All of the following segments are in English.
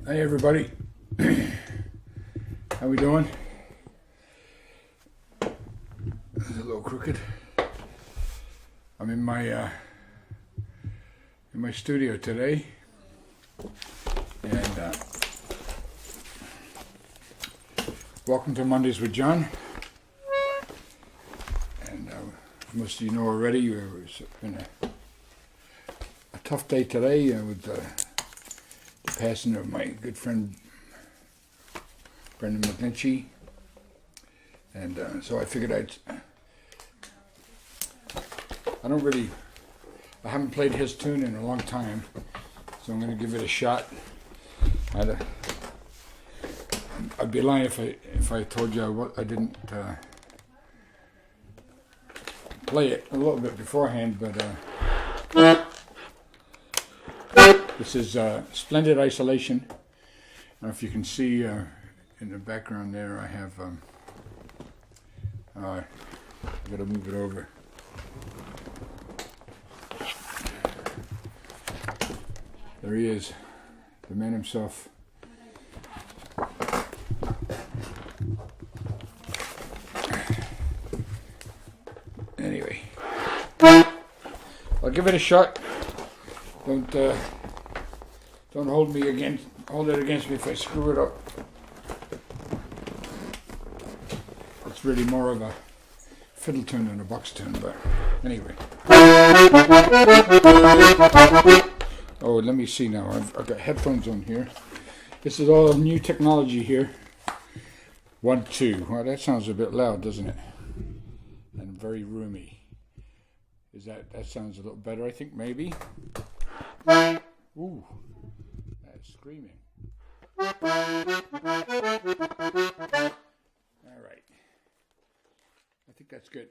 Hey everybody, how we doing? This is a little crooked. I'm in my studio today, and welcome to Mondays with John. And most of you know already, it's been a tough day today with the passing of my good friend Brendan McGlinchey, and so I figured I haven't played his tune in a long time, so I'm going to give it a shot. I'd be lying if I told you I didn't play it a little bit beforehand, but this is Splendid Isolation. I don't know if you can see in the background there, I have, I gotta move it over. There he is, the man himself. Anyway, I'll give it a shot. Don't hold it against me if I screw it up. It's really more of a fiddle tune than a box tune, but anyway. Oh, let me see now. I've got headphones on here. This is all new technology here. 1, 2. Well, that sounds a bit loud, doesn't it? And very roomy. That sounds a little better, I think, maybe. Ooh, that's screaming. All right. I think that's good.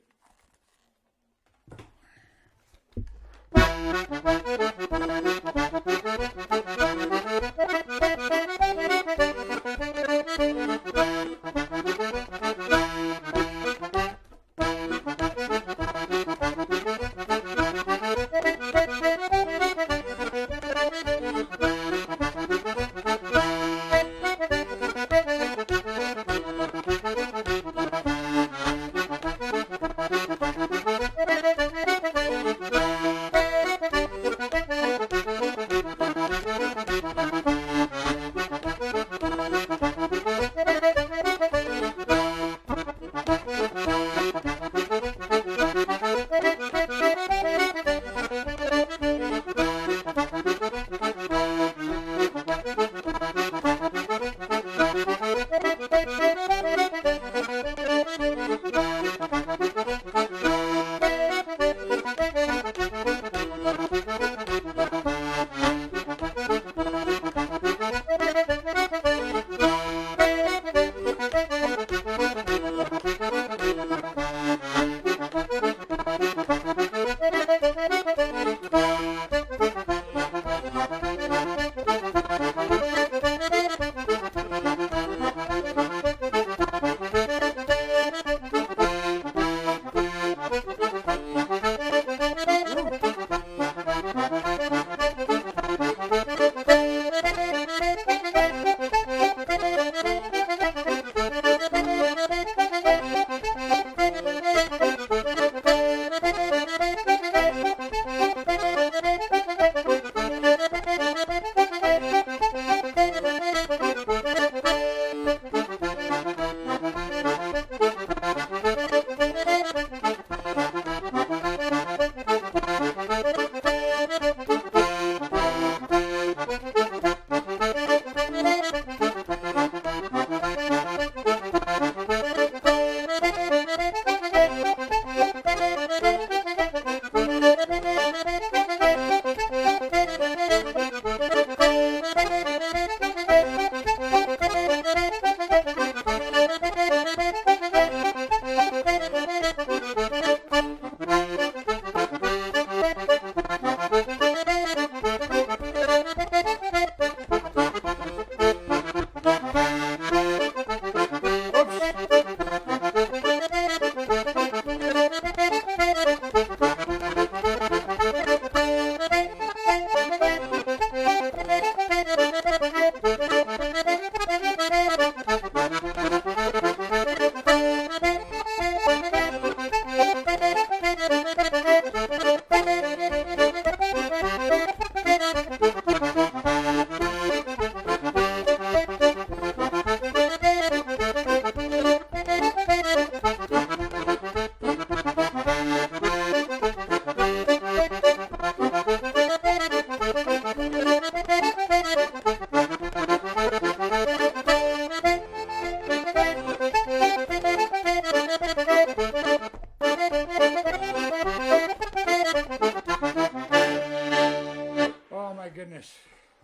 goodness.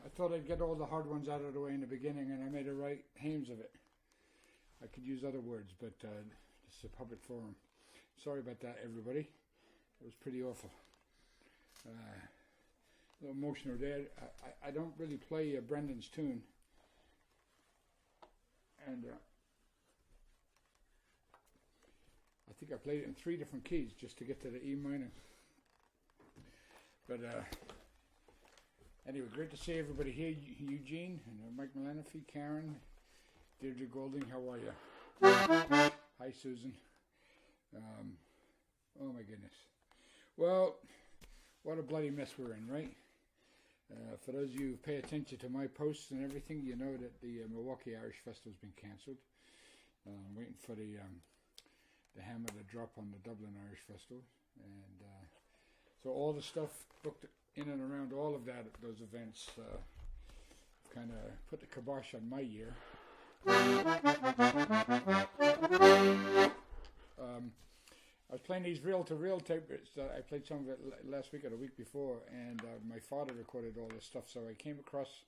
I thought I'd get all the hard ones out of the way in the beginning, and I made a right hames of it. I could use other words, but this is a public forum. Sorry about that, everybody. It was pretty awful. A little emotional there. I don't really play Brendan's tune. And I think I played it in 3 different keys just to get to the E minor. But anyway, great to see everybody here. Eugene and Mike Melanofi, Karen, Deirdre Golding, how are you? Hi, Susan. Oh my goodness. Well, what a bloody mess we're in, right? For those of you who pay attention to my posts and everything, you know that the Milwaukee Irish Festival has been cancelled. I'm waiting for the hammer to drop on the Dublin Irish Festival, and so all the stuff booked in and around all of those events kind of put the kibosh on my year. I was playing these reel-to-reel tapes. I played some of it last week or the week before, and my father recorded all this stuff, so I came across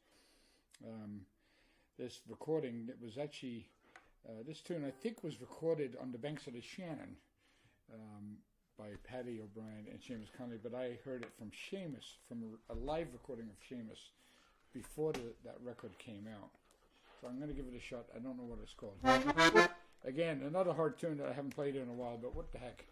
this recording that was actually, this tune I think was recorded on the banks of the Shannon by Paddy O'Brien and Seamus Connolly, but I heard it from Seamus, from a live recording of Seamus before that record came out. So I'm going to give it a shot. I don't know what it's called. Again, another hard tune that I haven't played in a while, but what the heck.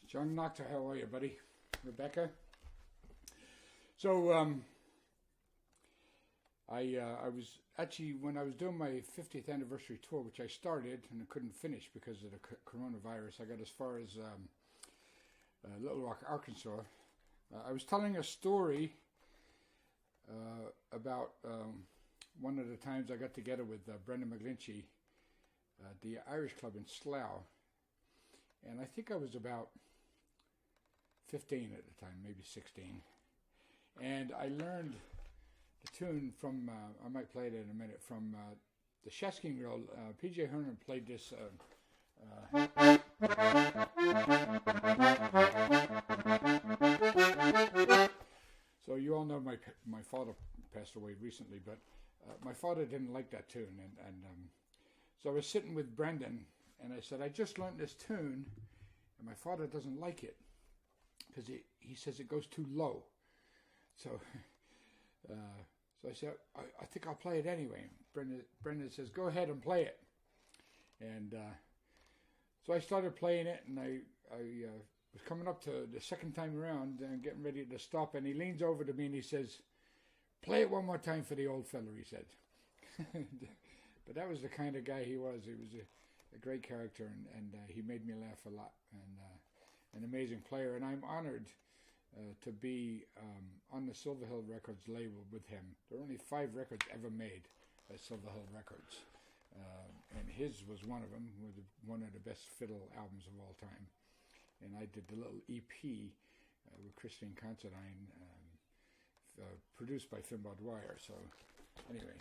John Nocta, how are you, buddy? Rebecca? So, I was actually, when I was doing my 50th anniversary tour, which I started and I couldn't finish because of the coronavirus, I got as far as Little Rock, Arkansas. I was telling a story about one of the times I got together with Brendan McGlinchey at the Irish Club in Slough, and I think I was about 15 at the time, maybe 16, and I learned the tune from, I might play it in a minute, from the Shasking Girl. P.J. Herman played this. So you all know my father passed away recently, but my father didn't like that tune, and so I was sitting with Brendan, and I said, I just learned this tune, and my father doesn't like it because he says it goes too low. So so I said, I think I'll play it anyway. Brendan says, go ahead and play it. And so I started playing it, and I was coming up to the second time around and getting ready to stop, and he leans over to me and he says, play it one more time for the old fella, he said. But that was the kind of guy he was. He was a great character, and he made me laugh a lot, and an amazing player. And I'm honored to be on the Silver Hill Records label with him. There are only 5 records ever made by Silver Hill Records, and his was one of them, with one of the best fiddle albums of all time. And I did the little EP with Christine Considine, produced by Finbar Dwyer. So anyway.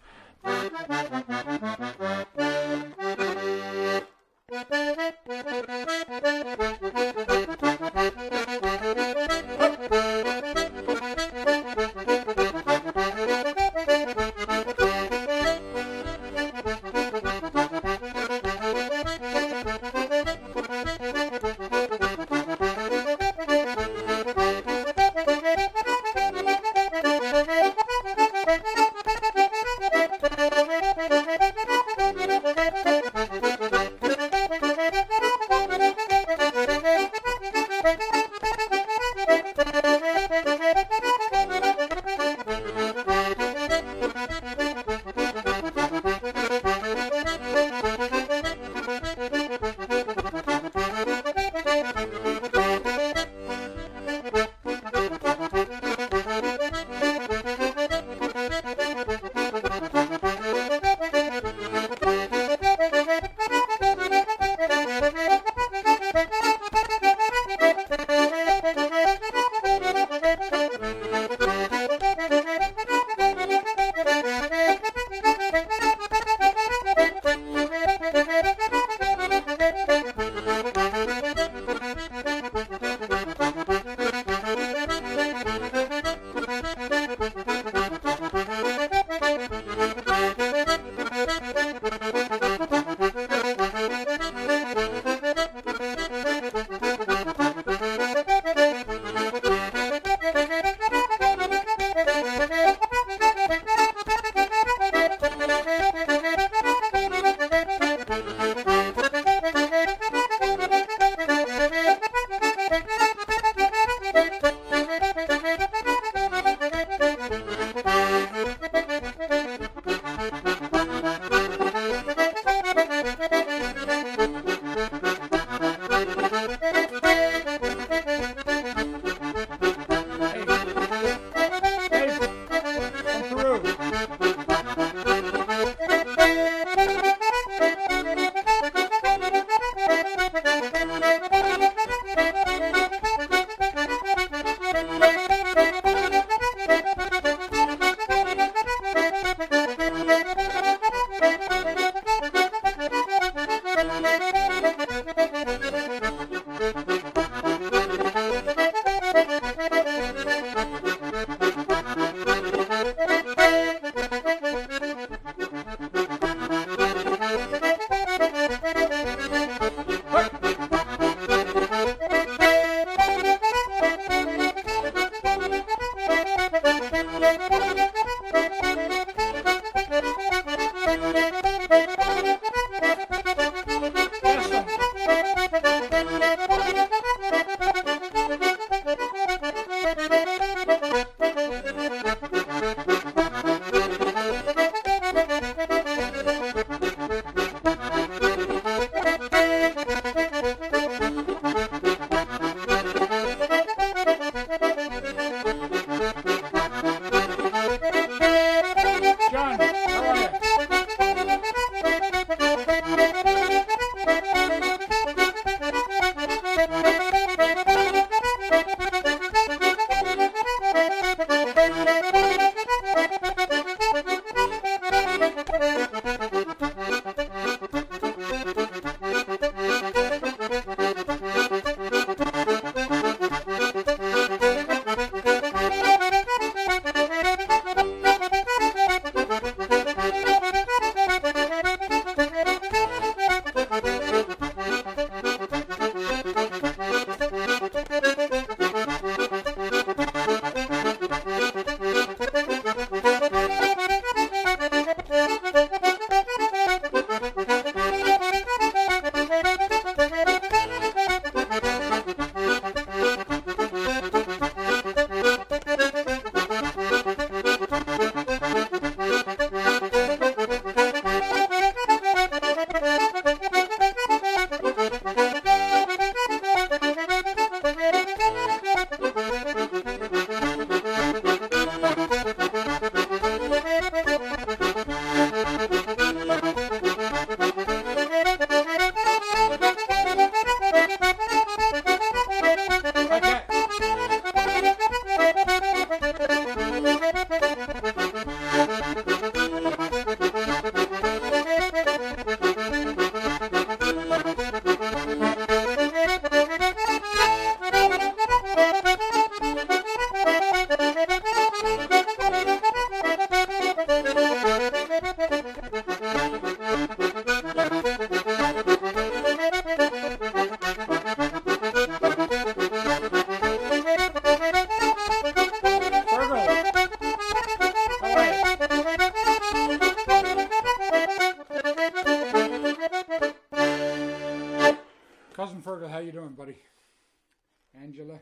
Angela,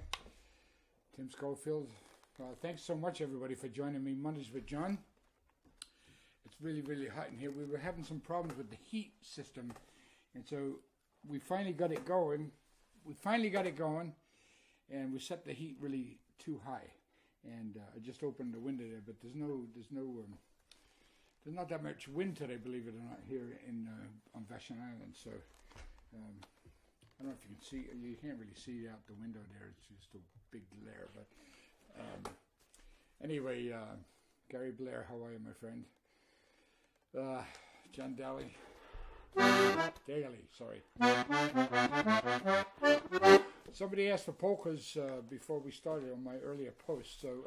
Tim Schofield. Thanks so much, everybody, for joining me Mondays with John. It's really, really hot in here. We were having some problems with the heat system, and so we finally got it going. And we set the heat really too high. And I just opened the window there, but there's not that much wind today, believe it or not, here on Vashon Island. So I don't know if you can see. You can't really see out the window there. It's just a big glare. But anyway, Gary Blair, how are you, my friend? John Daly, sorry. Somebody asked for polkas before we started on my earlier post, so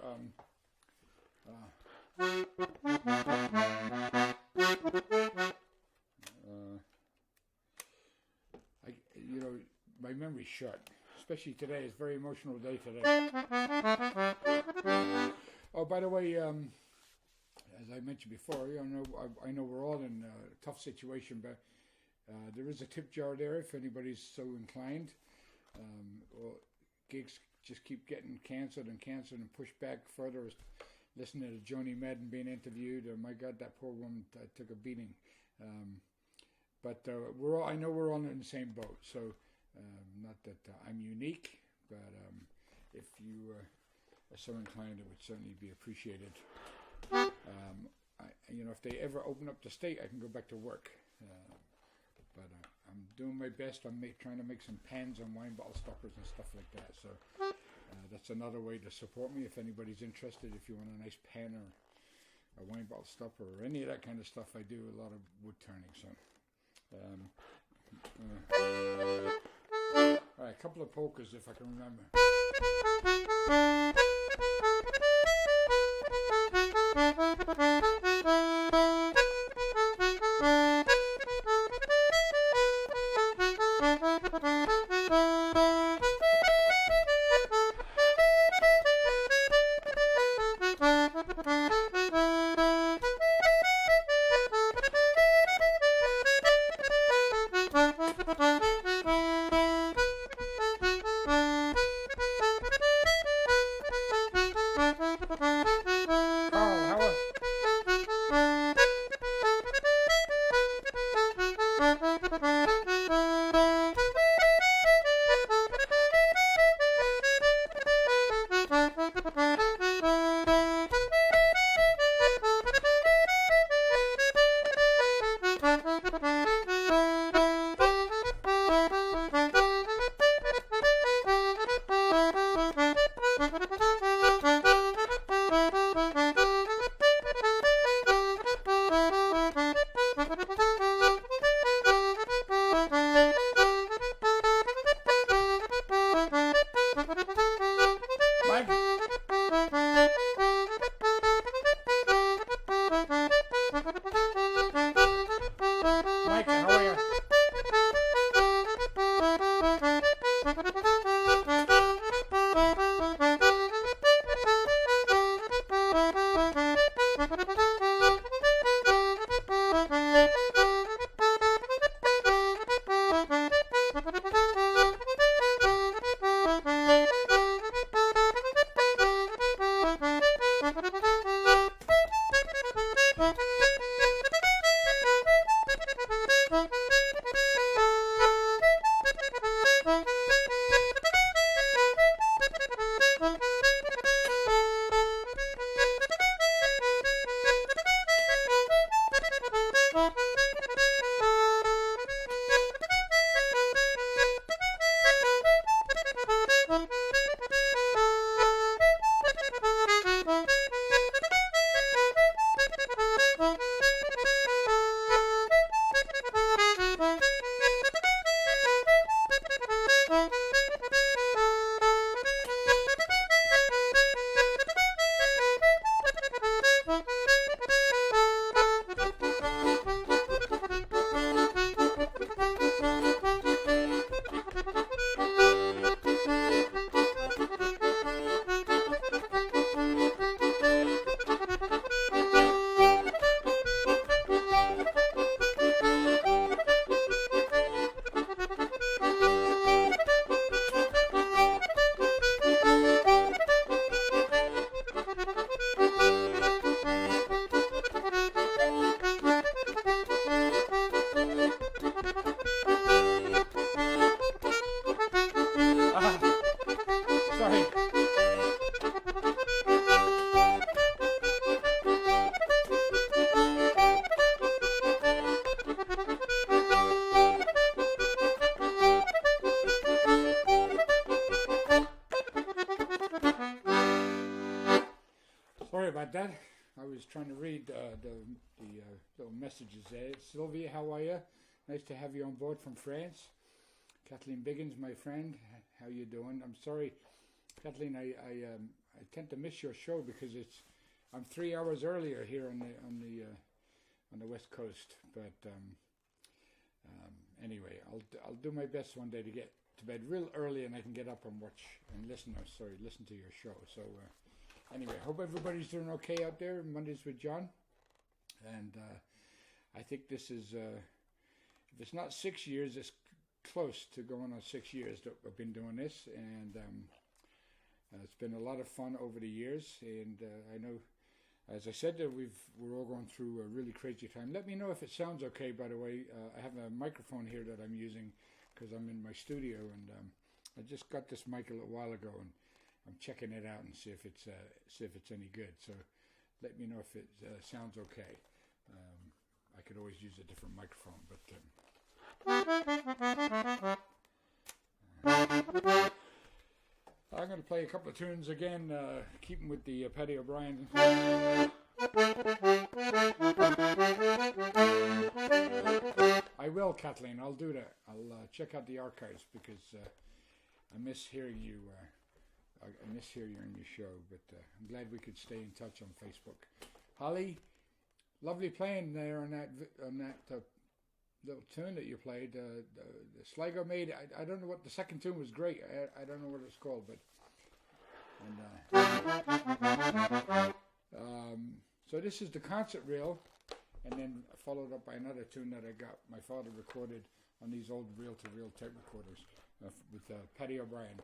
my memory's short, especially today. It's a very emotional day today. Oh, by the way, as I mentioned before, I know we're all in a tough situation, but there is a tip jar there if anybody's so inclined. Gigs just keep getting canceled and pushed back further. Listening to Joni Madden being interviewed, my God, that poor woman took a beating. But I know we're all in the same boat. So not that I'm unique, but if you are so inclined, it would certainly be appreciated. If they ever open up the state, I can go back to work. But I'm doing my best. I'm trying to make some pans and wine bottle stoppers and stuff like that. So that's another way to support me. If anybody's interested, if you want a nice pan or a wine bottle stopper or any of that kind of stuff, I do a lot of wood turning. So, all right, a couple of polkas if I can remember. right. Sorry about that. I was trying to read the little messages there. Sylvia, how are you? Nice to have you on board from France. Kathleen Biggins, my friend, how you doing? I'm sorry, Kathleen. I tend to miss your show because I'm 3 hours earlier here on the West Coast. But anyway, I'll do my best one day to get to bed real early, and I can get up and watch and listen to your show. So. Anyway, hope everybody's doing okay out there. Mondays with John. And I think this is, if it's not 6 years, it's close to going on 6 years that I've been doing this. And it's been a lot of fun over the years. And I know, as I said, that we're all going through a really crazy time. Let me know if it sounds okay, by the way. I have a microphone here that I'm using because I'm in my studio. And I just got this mic a little while ago. And I'm checking it out and see if it's any good. So let me know if it sounds okay. I could always use a different microphone, but I'm going to play a couple of tunes again, keeping with the Paddy O'Brien. I will, Kathleen. I'll do that. I'll check out the archives because I miss hearing you. I miss hearing you on your show, but I'm glad we could stay in touch on Facebook. Holly, lovely playing there on that little tune that you played. The Sligo made. I don't know what the second tune was. Great. I don't know what it's called, but so this is the concert reel, and then followed up by another tune that I got my father recorded on these old reel-to-reel tape recorders. With Paddy O'Brien.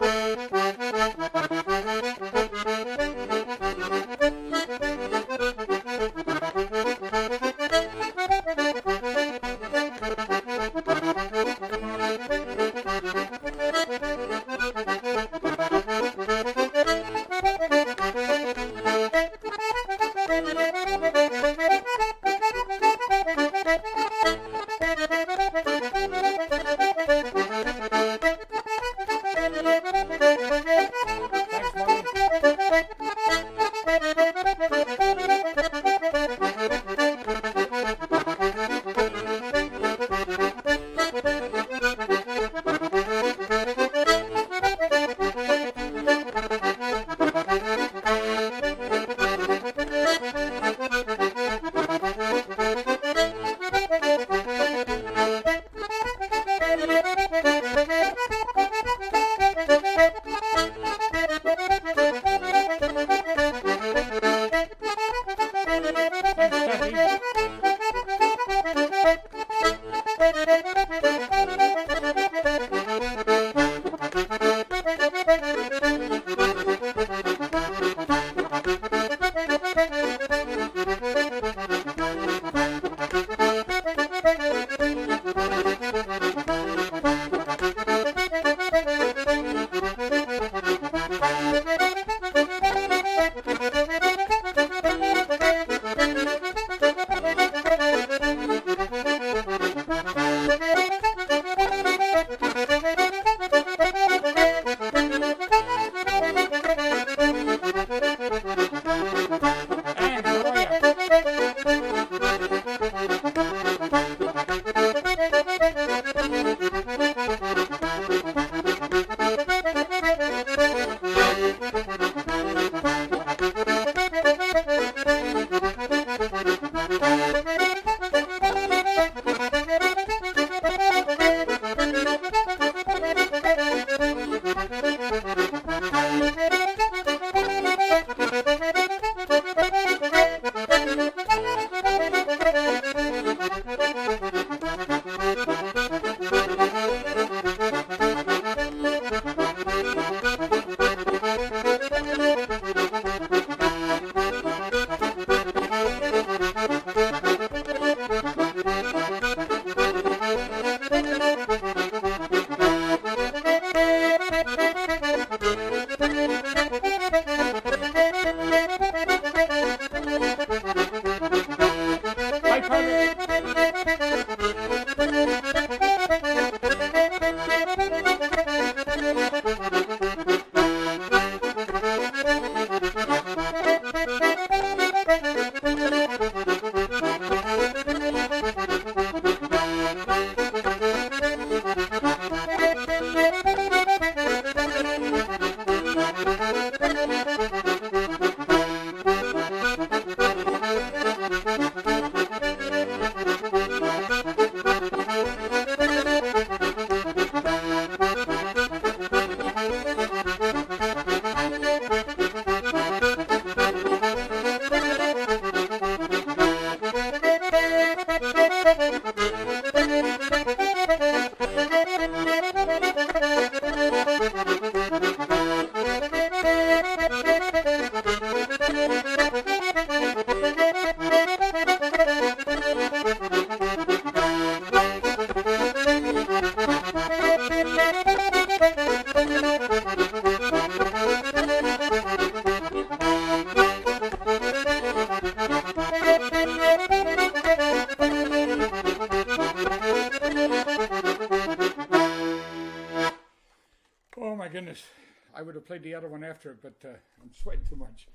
would have played the other one after it, but I'm sweating too much.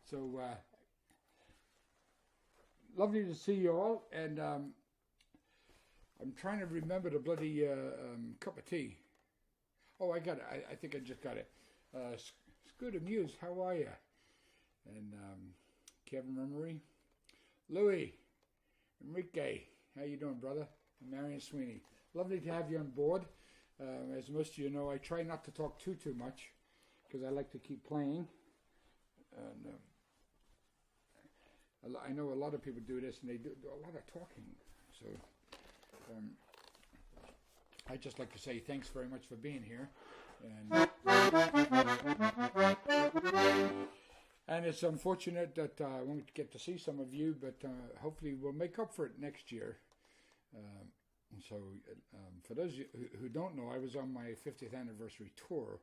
So, lovely to see you all, and I'm trying to remember the bloody cup of tea. Oh, I got it. I think I just got it. Scooter Muse, how are you? And Kevin Memory, Louis, Enrique, how you doing, brother? And Marion Sweeney, lovely to have you on board. As most of you know, I try not to talk too much because I like to keep playing. And I know a lot of people do this, and they do a lot of talking. So I just like to say thanks very much for being here. And it's unfortunate that I won't get to see some of you, but hopefully we'll make up for it next year. So for those of you who don't know, I was on my 50th anniversary tour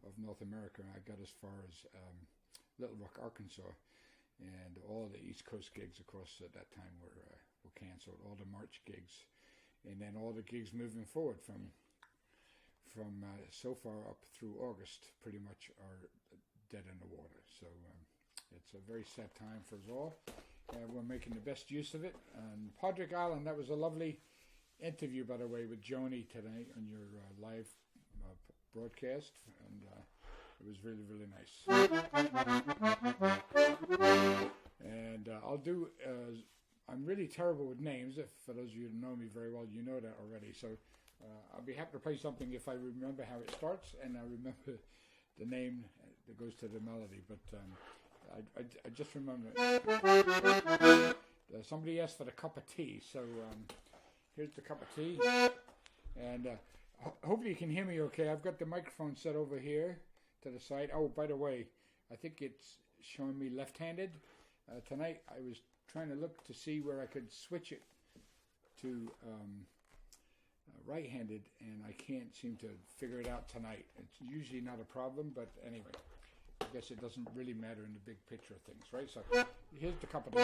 of North America. I got as far as Little Rock, Arkansas, and all the East Coast gigs, of course, at that time were canceled. All the March gigs, and then all the gigs moving forward from so far up through August, pretty much are dead in the water. So it's a very sad time for us all. We're making the best use of it. And Padraig Island, that was a lovely interview, by the way, with Joni today on your live broadcast, and it was really, really nice. And I'll do, I'm really terrible with names. If for those of you who know me very well, you know that already. So I'll be happy to play something if I remember how it starts, and I remember the name that goes to the melody. But I just remember somebody asked for the cup of tea, so here's the cup of tea, and hopefully you can hear me okay. I've got the microphone set over here to the side. Oh, by the way, I think it's showing me left-handed. Tonight I was trying to look to see where I could switch it to right-handed, and I can't seem to figure it out tonight. It's usually not a problem, but anyway, I guess it doesn't really matter in the big picture of things, right? So here's the cup of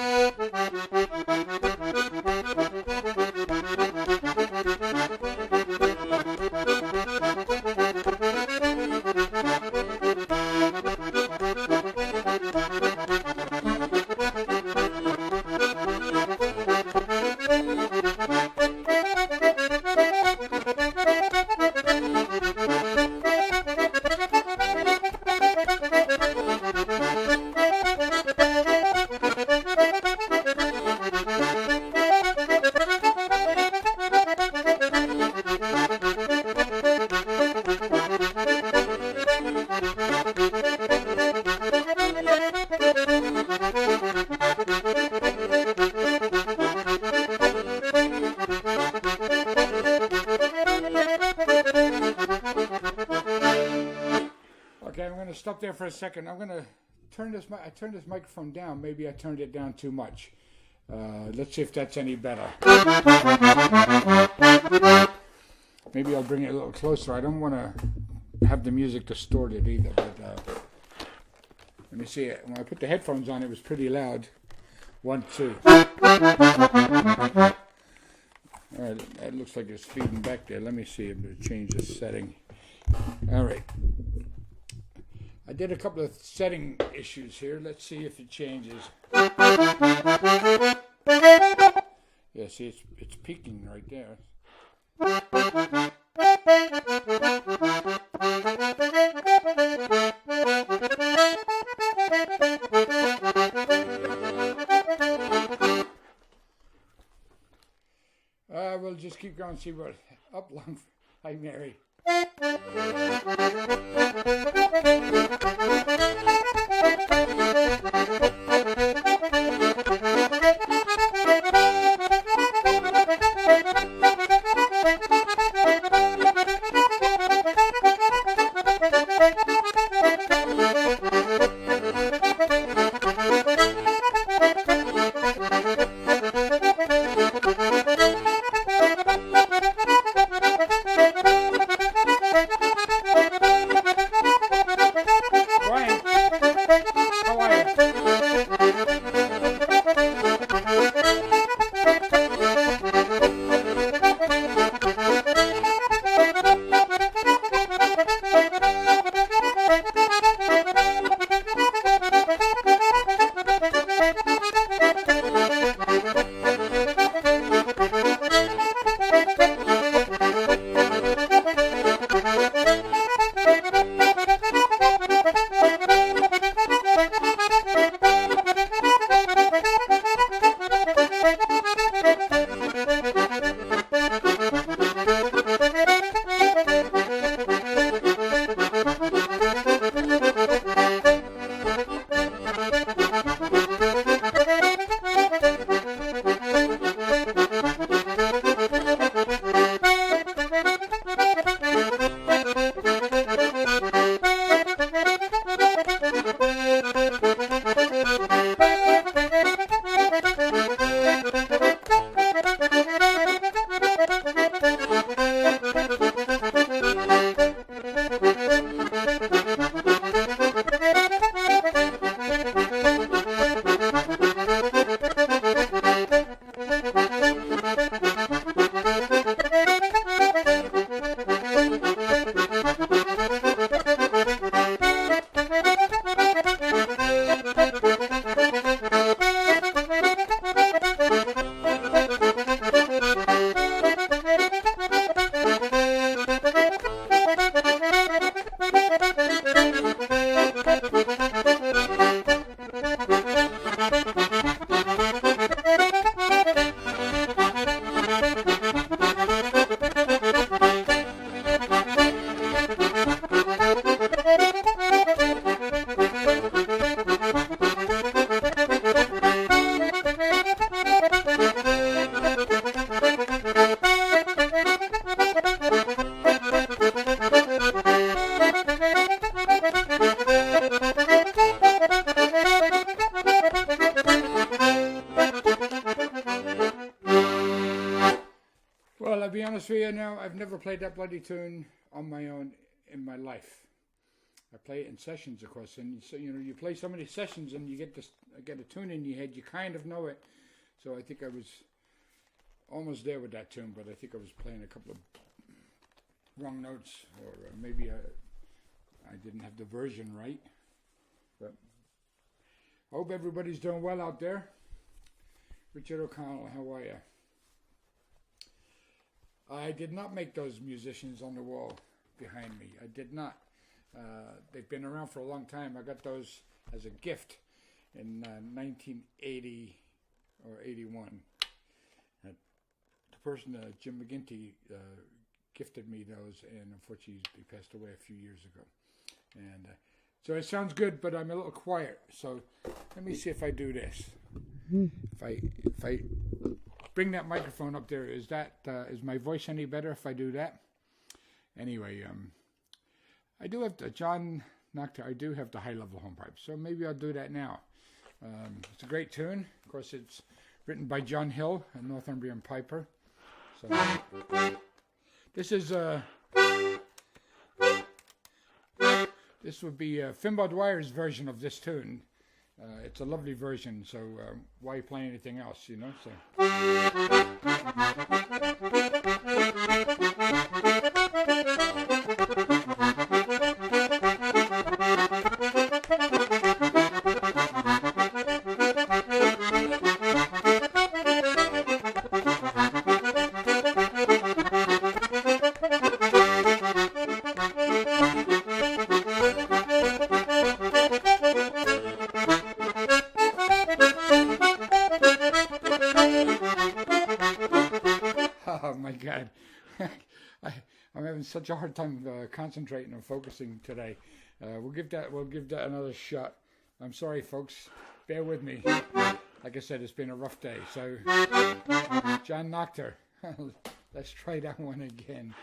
Stop there for a second. I'm going to turn this. I turned this microphone down. Maybe I turned it down too much. Let's see if that's any better. Maybe I'll bring it a little closer. I don't want to have the music distorted either. But let me see it. When I put the headphones on, it was pretty loud. 1, 2. All right, it looks like it's feeding back there. Let me see. I'm going to change the setting. All right. I did a couple of setting issues here. Let's see if it changes. Yeah, see, it's peaking right there. We'll just keep going, see what up long. Hi, Mary. Well, I'll be honest with you now, I've never played that bloody tune on my own in my life. I play it in sessions, of course, and so you play so many sessions and you get a tune in your head, you kind of know it. So I think I was almost there with that tune, but I think I was playing a couple of wrong notes, or maybe I didn't have the version right. But I hope everybody's doing well out there. Richard O'Connell, how are you? I did not make those musicians on the wall behind me. I did not. They've been around for a long time. I got those as a gift in 1980 or 81. The person, Jim McGinty, gifted me those, and unfortunately he passed away a few years ago. And so it sounds good, but I'm a little quiet. So let me see if I do this. If I bring that microphone up there, is my voice any better if I do that? Anyway, I do have John Nocturne. I do have the high-level hornpipe, so maybe I'll do that now. It's a great tune. Of course, it's written by John Hill, a Northumbrian piper. So this is this would be Finbar Dwyer's version of this tune. It's a lovely version, so why play anything else, you know? So. Oh my God, I'm having such a hard time concentrating and focusing today. We'll give that another shot. I'm sorry, folks. Bear with me. Like I said, it's been a rough day. So, John Nocturne. Let's try that one again.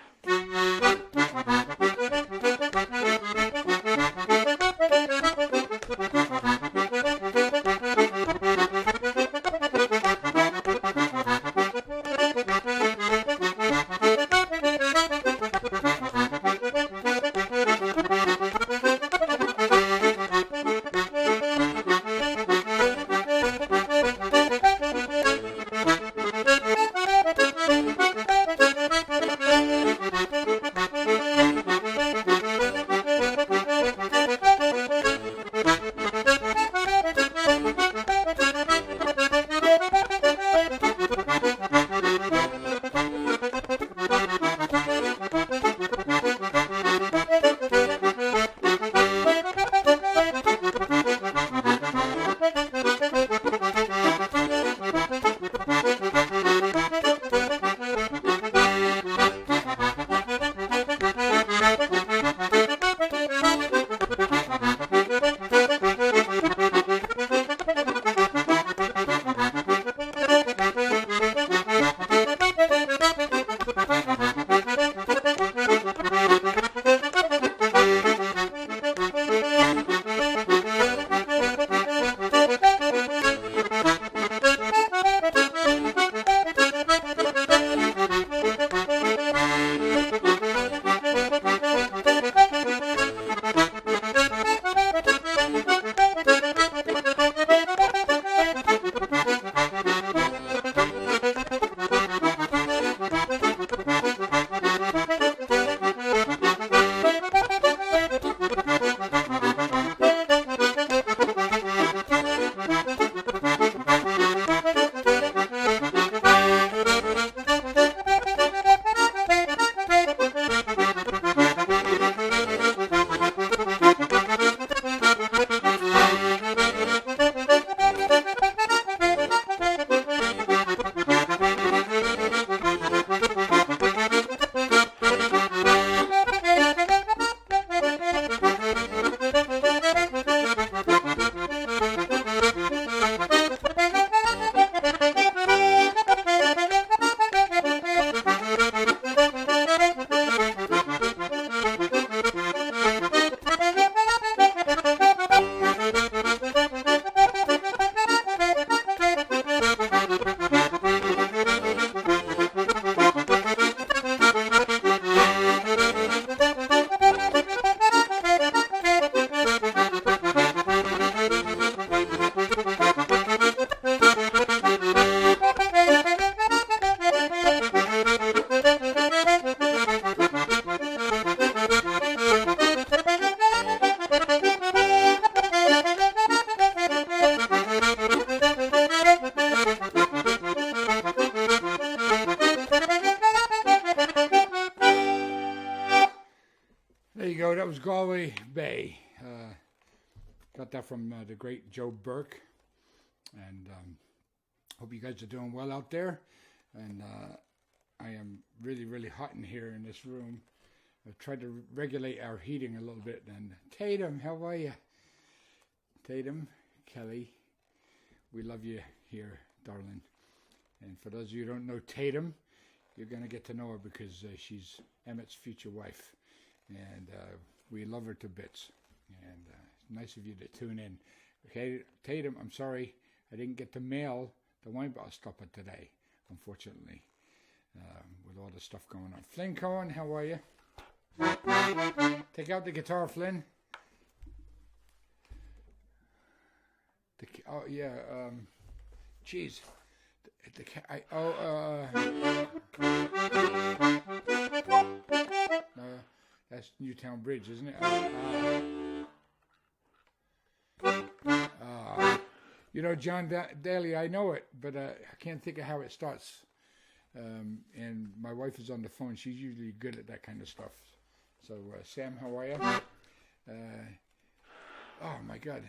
that was Galway Bay. Got that from the great Joe Burke. And hope you guys are doing well out there. And I am really, really hot in here in this room. I've tried to regulate our heating a little bit. And Tatum, how are you? Tatum, Kelly, we love you here, darling. And for those of you who don't know Tatum, you're going to get to know her because she's Emmett's future wife. And we love her to bits. And it's nice of you to tune in. Okay, Tatum, I'm sorry I didn't get to mail the wine bottle stopper today, unfortunately, with all the stuff going on. Flynn Cohen, how are you? Take out the guitar, Flynn. Oh yeah, jeez. That's Newtown Bridge, isn't it? You know, John Daly, I know it, but I can't think of how it starts. And my wife is on the phone. She's usually good at that kind of stuff. So, Sam, how are you? Oh, my God.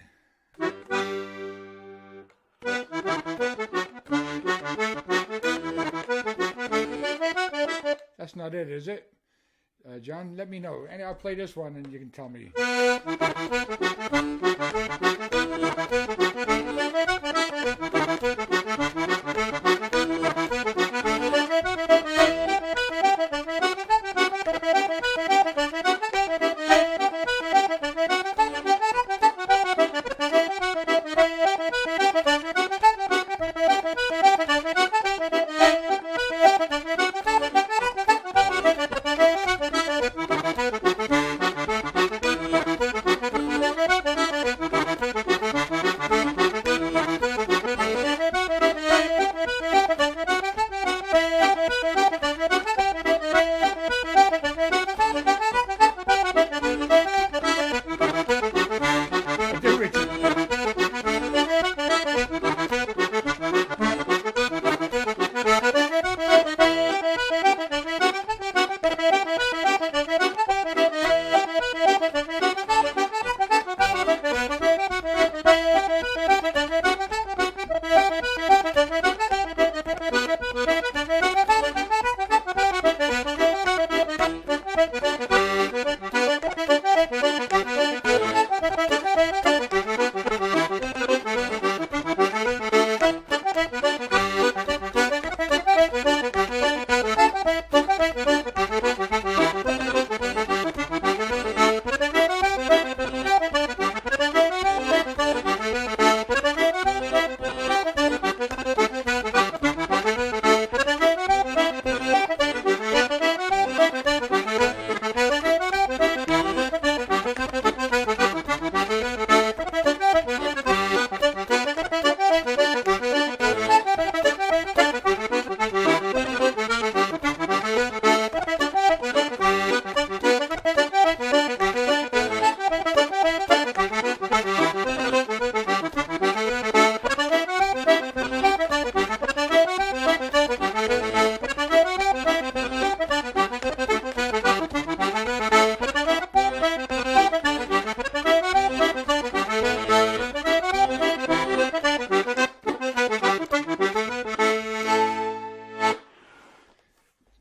That's not it, is it? John, let me know. And I'll play this one and you can tell me.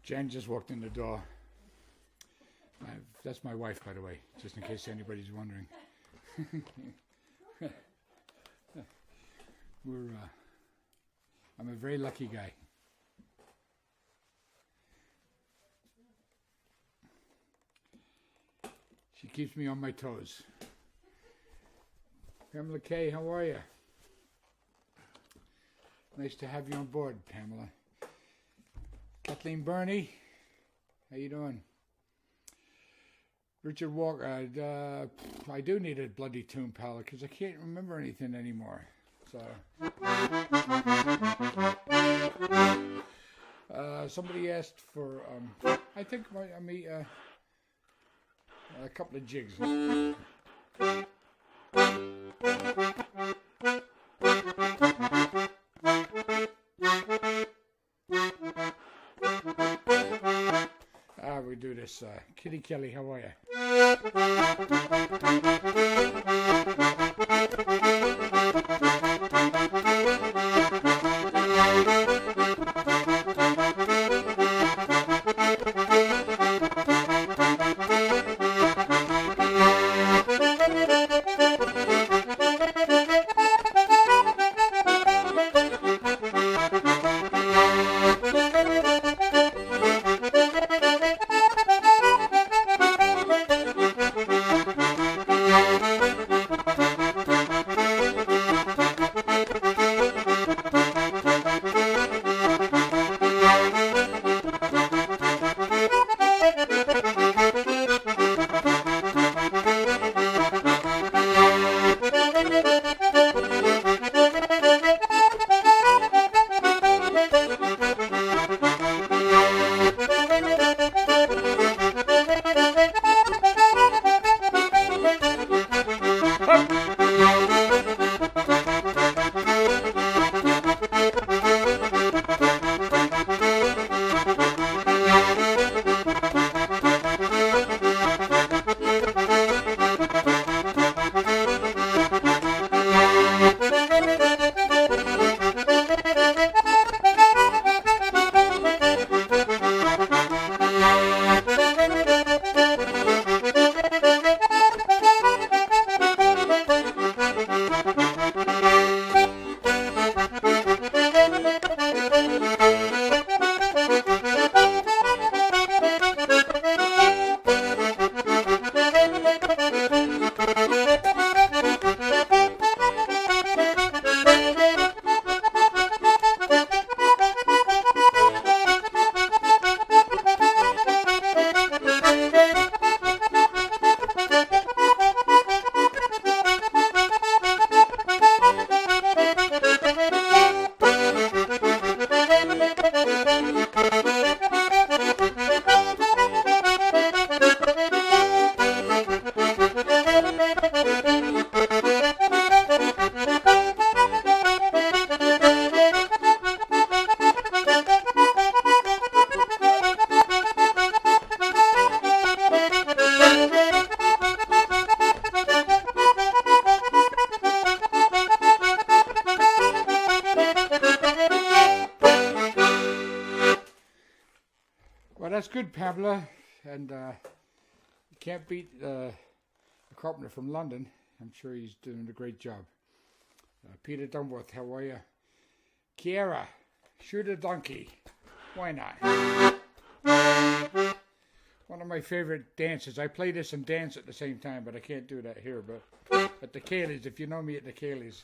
Jen just walked in the door. That's my wife, by the way, just in case anybody's wondering. I'm a very lucky guy. She keeps me on my toes. Pamela Kay, how are you? Nice to have you on board, Pamela. Kathleen Burney, how you doing? Richard Walker, I do need a bloody tune palette because I can't remember anything anymore. So, somebody asked for, I think a couple of jigs. We do this. this. Kitty Kelly, how are you? Well, that's good, Pamela, and you can't beat the carpenter from London. I'm sure he's doing a great job. Peter Dunworth, how are you? Kiera, shoot a donkey. Why not? One of my favorite dances. I play this and dance at the same time, but I can't do that here. But at the Kayleys, if you know me at the Kayleys.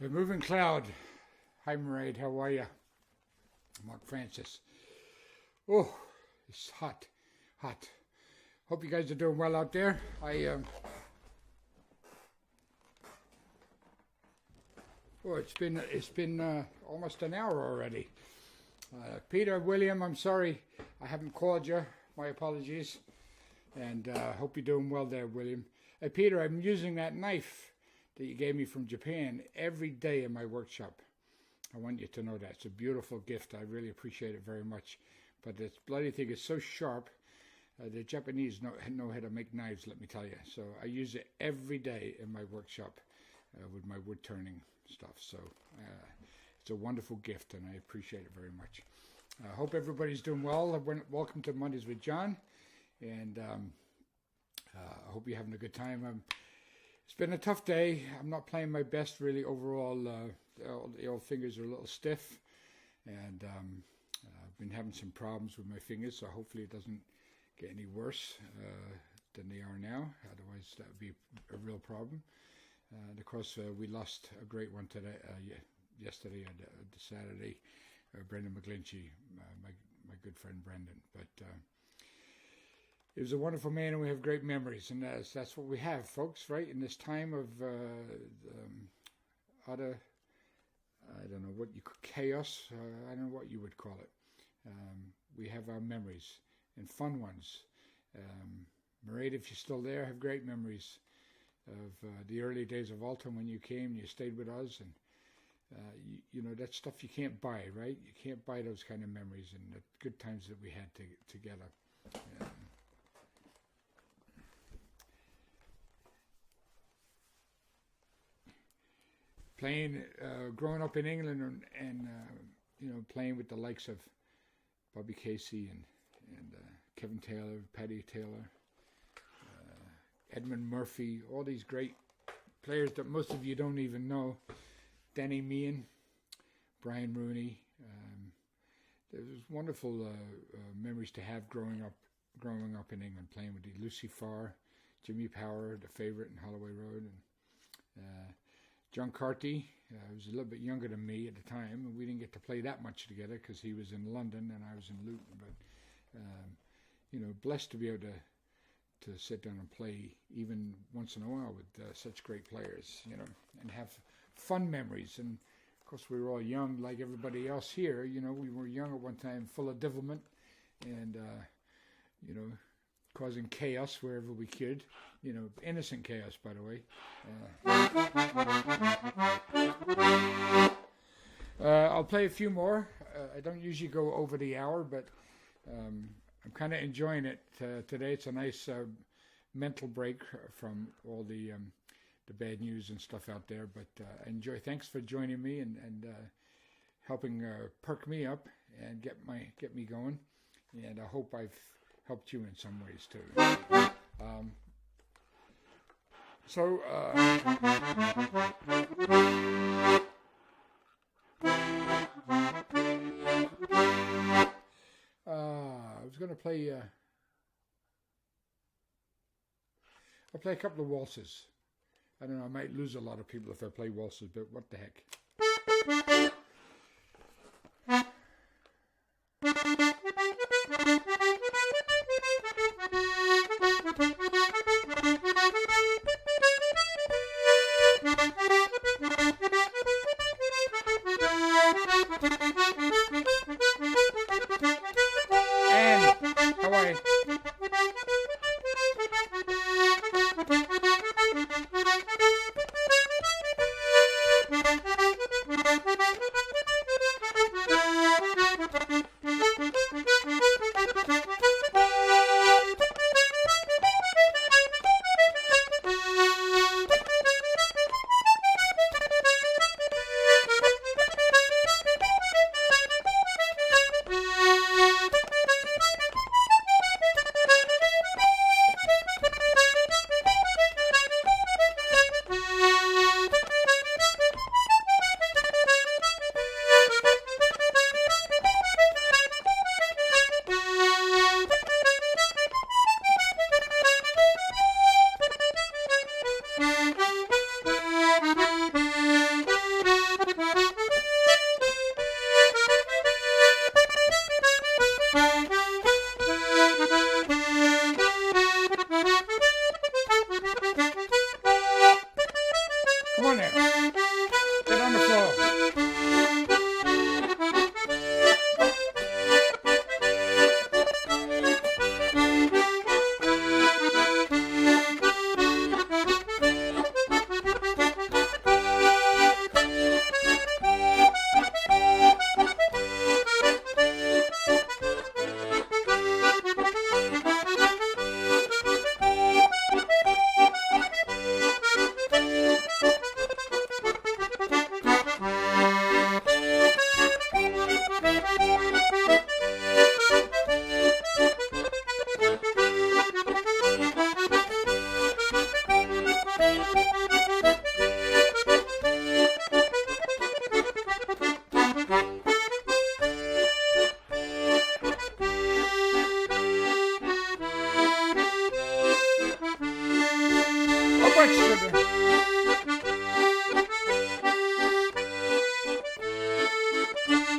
The Moving Cloud. Hi, Mairead. How are you? Mark Francis. Oh, it's hot. Hot. Hope you guys are doing well out there. It's been almost an hour already. Peter, William, I'm sorry I haven't called you. My apologies. And hope you're doing well there, William. Peter, I'm using that knife that you gave me from Japan every day in my workshop. I want you to know that. It's a beautiful gift. I really appreciate it very much. But this bloody thing is so sharp. The Japanese know how to make knives, let me tell you. So I use it every day in my workshop with my wood turning stuff. So it's a wonderful gift, and I appreciate it very much. I hope everybody's doing well. Welcome to Mondays with John. And I hope you're having a good time. It's been a tough day. I'm not playing my best, really, overall. The old fingers are a little stiff, and I've been having some problems with my fingers, so hopefully it doesn't get any worse than they are now. Otherwise, that would be a real problem. And of course, we lost a great one today, yesterday, the Saturday. Brendan McGlinchey, my good friend Brendan. But he was a wonderful man, and we have great memories, and that's what we have, folks, right? In this time of utter, I don't know what you could, chaos, I don't know what you would call it. We have our memories, and fun ones. Mairead, if you're still there, have great memories of the early days of Alton when you came and you stayed with us, and you know, that stuff you can't buy, right? You can't buy those kind of memories and the good times that we had together. Playing, growing up in England and you know, playing with the likes of Bobby Casey and Kevin Taylor, Paddy Taylor, Edmund Murphy, all these great players that most of you don't even know. Danny Meehan, Brian Rooney. There's wonderful memories to have growing up in England, playing with Lucy Farr, Jimmy Power, the favourite in Holloway Road, and John Carty. He was a little bit younger than me at the time, and we didn't get to play that much together because he was in London and I was in Luton. But you know, blessed to be able to sit down and play even once in a while with such great players, you know, and have fun memories. And of course, we were all young, like everybody else here. You know, we were young at one time, full of devilment, and you know, causing chaos wherever we could. You know, innocent chaos, by the way. I'll play a few more. I don't usually go over the hour, but I'm kind of enjoying it today. It's a nice mental break from all the bad news and stuff out there. But I enjoy. Thanks for joining me and helping perk me up and get me going. And I hope I've helped you in some ways too. I was going to play. I'll play a couple of waltzes. I don't know. I might lose a lot of people if I play waltzes, but what the heck. on there. Get on the floor.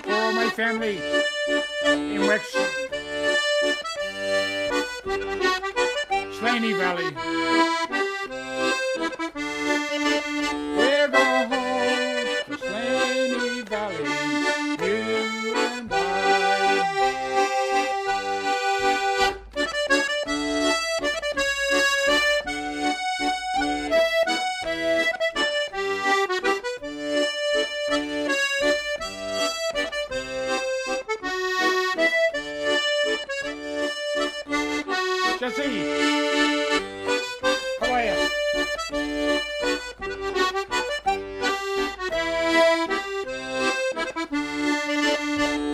For all my family in Wexford, Slaney Valley. We're going home to Slaney Valley, you and I. Jesse, how are you?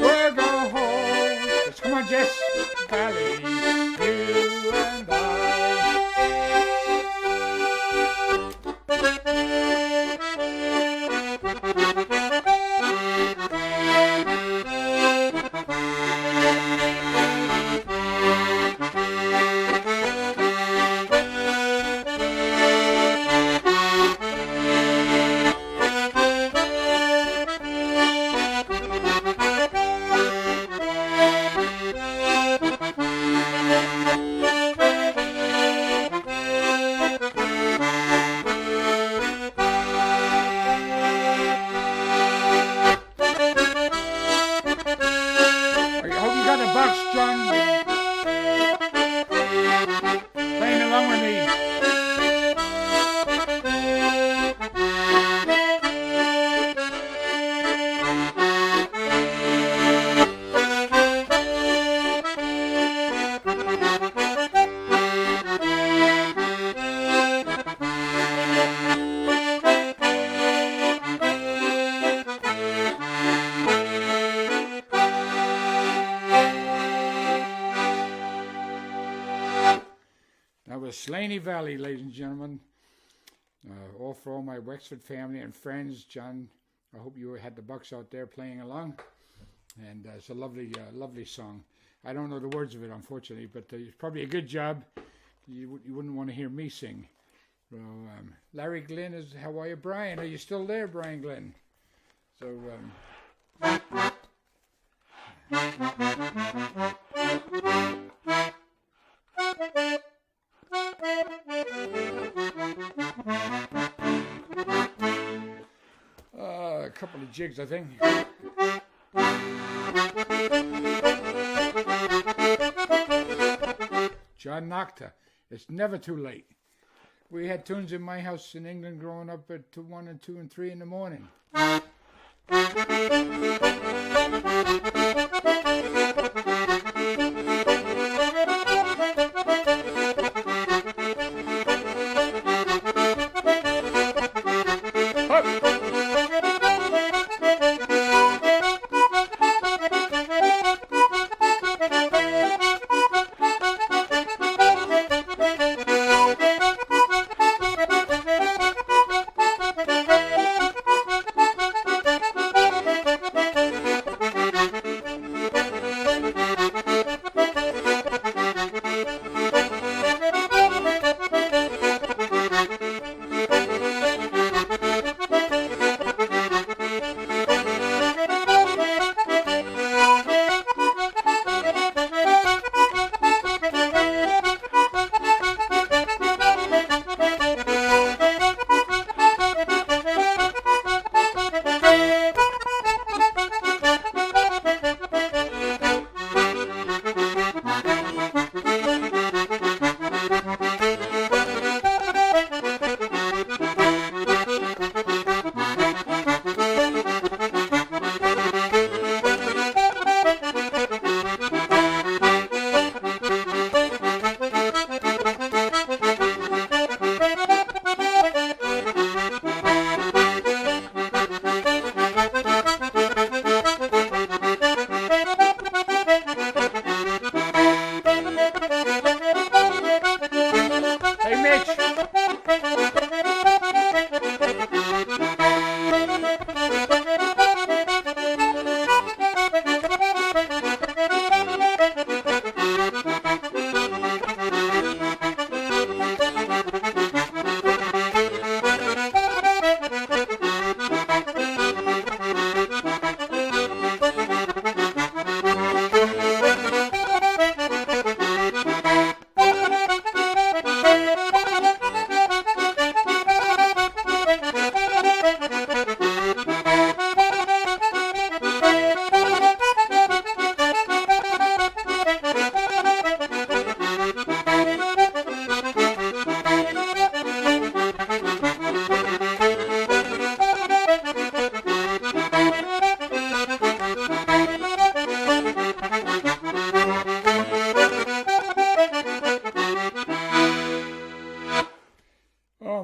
We're going home. Let's come on, Jess. Valley, you and I. John, playing along with me. That was Slaney Valley, ladies and gentlemen. All for all my Wexford family and friends. John, I hope you had the Bucks out there playing along. And it's a lovely, lovely song. I don't know the words of it, unfortunately, but it's probably a good job. You wouldn't want to hear me sing. So, Larry Glenn is, how are you, Brian? Are you still there, Brian Glenn? So, a couple of jigs, I think. John Nocta. It's never too late. We had tunes in my house in England growing up at 1 and 2 and 3 in the morning.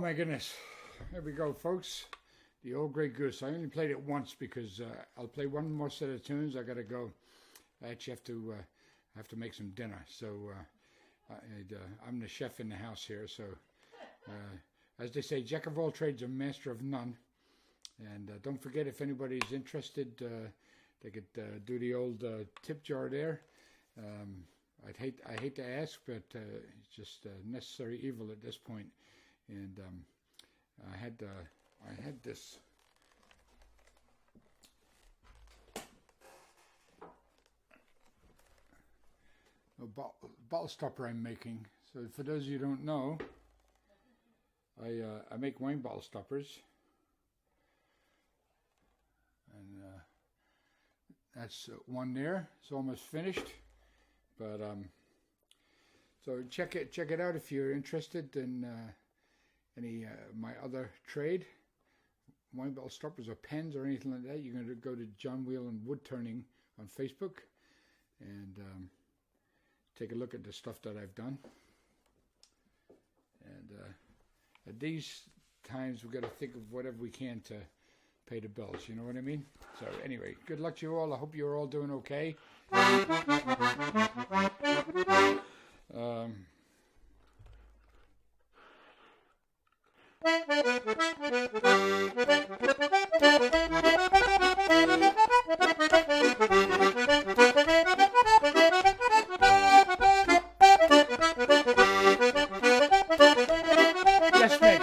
my goodness. There we go, folks. The Old Grey Goose. I only played it once because I'll play one more set of tunes. I got to go. I actually have to make some dinner. So I'm the chef in the house here. So as they say, jack of all trades, a master of none. And don't forget, if anybody's interested, they could do the old tip jar there. I hate to ask, but it's just necessary evil at this point. And I had this bottle stopper I'm making. So for those of you who don't know, I make wine bottle stoppers, and that's one there. It's almost finished, but so check it out if you're interested in any my other trade, wine bottle stoppers or pens or anything like that. You're going to go to John Whelan Wood Turning on Facebook and take a look at the stuff that I've done. And at these times, we've got to think of whatever we can to pay the bills. You know what I mean? So anyway, good luck to you all. I hope you're all doing okay. Yes, Meg.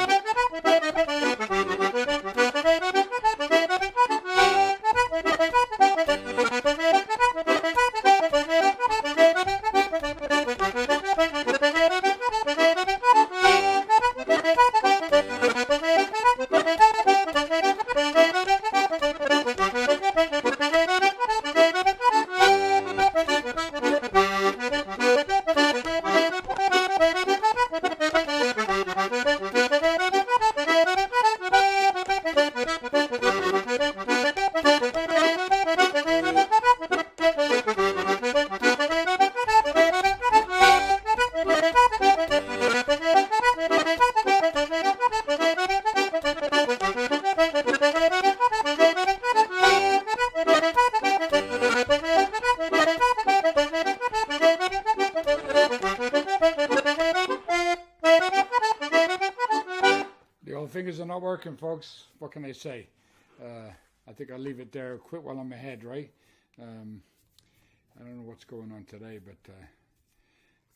The old fingers are not working, folks. What can I say? I think I'll leave it there. Quit while I'm ahead, right? I don't know what's going on today, but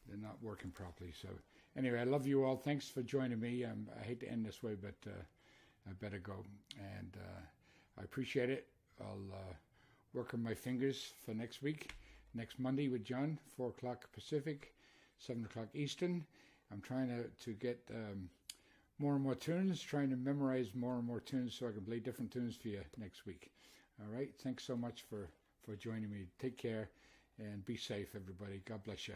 they're not working properly. So anyway, I love you all. Thanks for joining me. I hate to end this way, but I better go. And I appreciate it. I'll work on my fingers for next week. Next Monday with John, 4 o'clock Pacific, 7 o'clock Eastern. I'm trying to get more and more tunes, trying to memorize more and more tunes so I can play different tunes for you next week. All right? Thanks so much for joining me. Take care and be safe, everybody. God bless you.